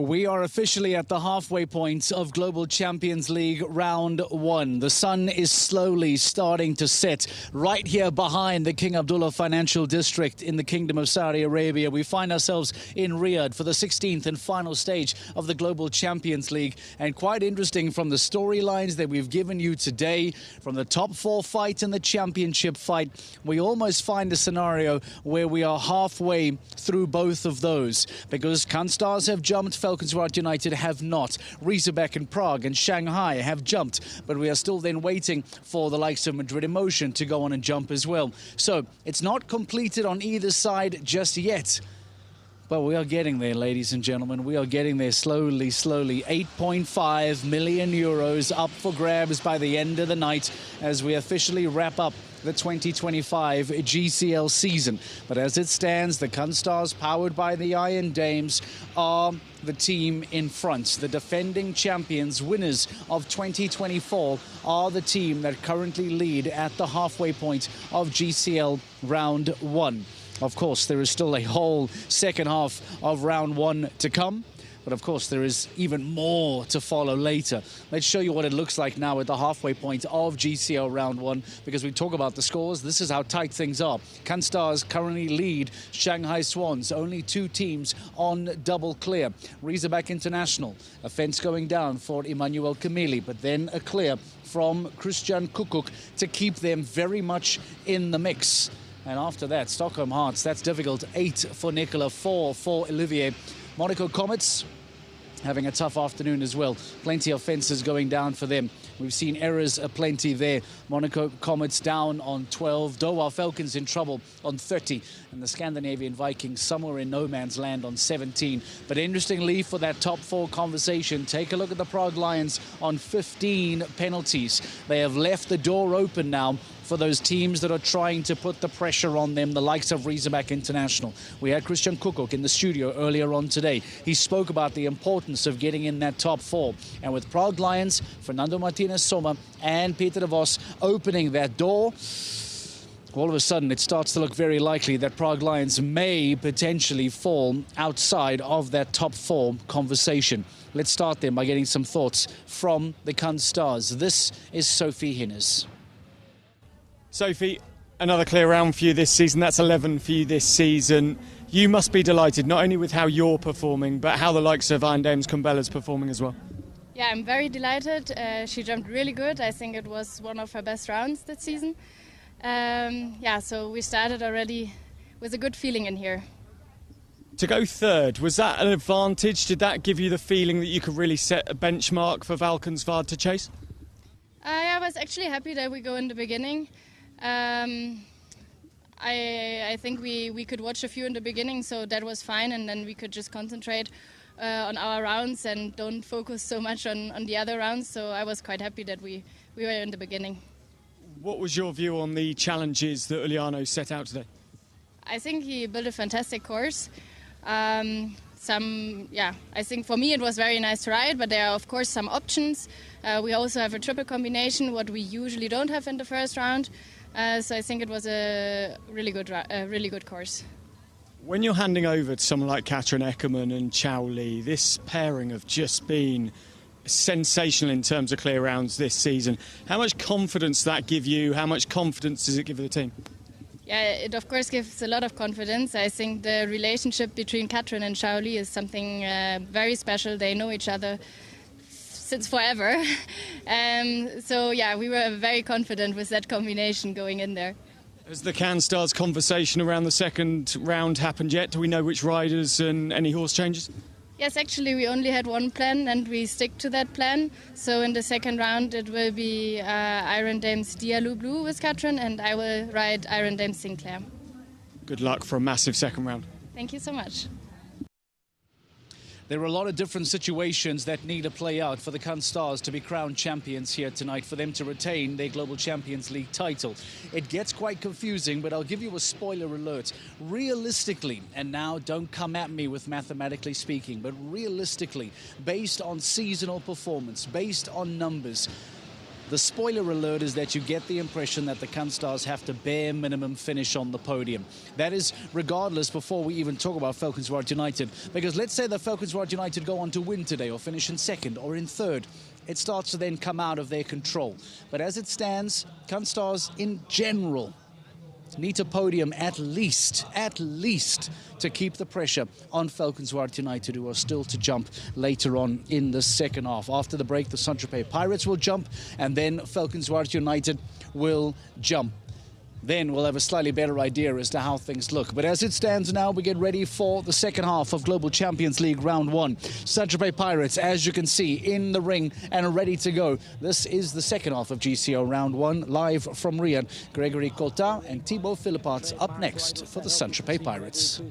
We are officially at the halfway point of Global Champions League Round 1. The sun is slowly starting to set right here behind the King Abdullah Financial District in the Kingdom of Saudi Arabia. We find ourselves in Riyadh for the 16th and final stage of the Global Champions League. And quite interesting from the storylines that we've given you today, from the top four fight and the championship fight, we almost find a scenario where we are halfway through both of those, because Canstars have jumped, Falcons Riyadh United have not. Razorback and Prague and Shanghai have jumped, but we are still then waiting for the likes of Madrid Emotion to go on and jump as well. So it's not completed on either side just yet. But we are getting there, ladies and gentlemen. We are getting there slowly, slowly. 8.5 million euros up for grabs by the end of the night as we officially wrap up the 2025 GCL season. But as it stands, the Canstars, powered by the Iron Dames, are the team in front. The defending champions, winners of 2024, are the team that currently lead at the halfway point of GCL Round 1. Of course, there is still a whole second half of Round 1 to come. But of course, there is even more to follow later. Let's show you what it looks like now at the halfway point of GCL Round 1, because we talk about the scores. This is how tight things are. Canstars currently lead Shanghai Swans, only two teams on double clear. Razorback International, a fence going down for Emmanuel Kamili, but then a clear from Christian Kukuk to keep them very much in the mix. And after that, Stockholm Hearts, that's difficult. 8 for Nicola, 4 for Olivier. Monaco Comets having a tough afternoon as well. Plenty of fences going down for them. We've seen errors aplenty there. Monaco Comets down on 12. Doha Falcons in trouble on 30. And the Scandinavian Vikings somewhere in no man's land on 17. But interestingly, for that top four conversation, take a look at the Prague Lions on 15 penalties. They have left the door open now for those teams that are trying to put the pressure on them, the likes of Razorback International. We had Christian Kukuk in the studio earlier on today. He spoke about the importance of getting in that top four. And with Prague Lions, Fernando Martinez Soma and Peter de Vos opening that door, all of a sudden it starts to look very likely that Prague Lions may potentially fall outside of that top four conversation. Let's start then by getting some thoughts from the Canstars. This is Sophie Hinnes. Sophie, another clear round for you this season. That's 11 for you this season. You must be delighted not only with how you're performing, but how the likes of Iron Dames Kumbella's performing as well. Yeah, I'm very delighted. She jumped really good. I think it was one of her best rounds that season. So we started already with a good feeling in here. To go third, was that an advantage? Did that give you the feeling that you could really set a benchmark for Falcons Riyadh to chase? I was actually happy that we go in the beginning. I think we could watch a few in the beginning, so that was fine, and then we could just concentrate on our rounds and don't focus so much on the other rounds. So I was quite happy that we were in the beginning. What was your view on the challenges that Uliano set out today? I think he built a fantastic course. I think for me it was very nice to ride, but there are of course some options. We also have a triple combination, what we usually don't have in the first round. So I think it was a really good course. When you're handing over to someone like Katrin Eckermann and Chao Li, this pairing have just been sensational in terms of clear rounds this season. How much confidence does that give you? How much confidence does it give the team? Yeah, it of course gives a lot of confidence. I think the relationship between Katrin and Chao Li is something very special. They know each other since forever. We were very confident with that combination going in there. Has the Canstars conversation around the second round happened yet? Do we know which riders and any horse changes? Yes, actually we only had one plan and we stick to that plan. So in the second round it will be Iron Dames Diallo Blue with Katrin, and I will ride Iron Dames Sinclair. Good luck for a massive second round. Thank you so much. There are a lot of different situations that need to play out for the Canstars to be crowned champions here tonight, for them to retain their Global Champions League title. It gets quite confusing, but I'll give you a spoiler alert. Realistically, and now don't come at me with mathematically speaking, but realistically, based on seasonal performance, based on numbers, The spoiler alert is that you get the impression that the Kunstars have to bare minimum finish on the podium. That is regardless before we even talk about Valkenswaard United. Because let's say that Valkenswaard United go on to win today or finish in second or in third. It starts to then come out of their control. But as it stands, Kunstars in general need a podium at least, to keep the pressure on Valkenswaard United, who are still to jump later on in the second half. After the break, the Saint-Tropez Pirates will jump, and then Valkenswaard United will jump. Then we'll have a slightly better idea as to how things look. But as it stands now, we get ready for the second half of Global Champions League Round 1. Saint-Tropez Pirates, as you can see, in the ring and ready to go. This is the second half of GCL Round 1, live from Riyadh. Gregory Cotta and Thibaut Philippat up next for the Saint-Tropez Pirates.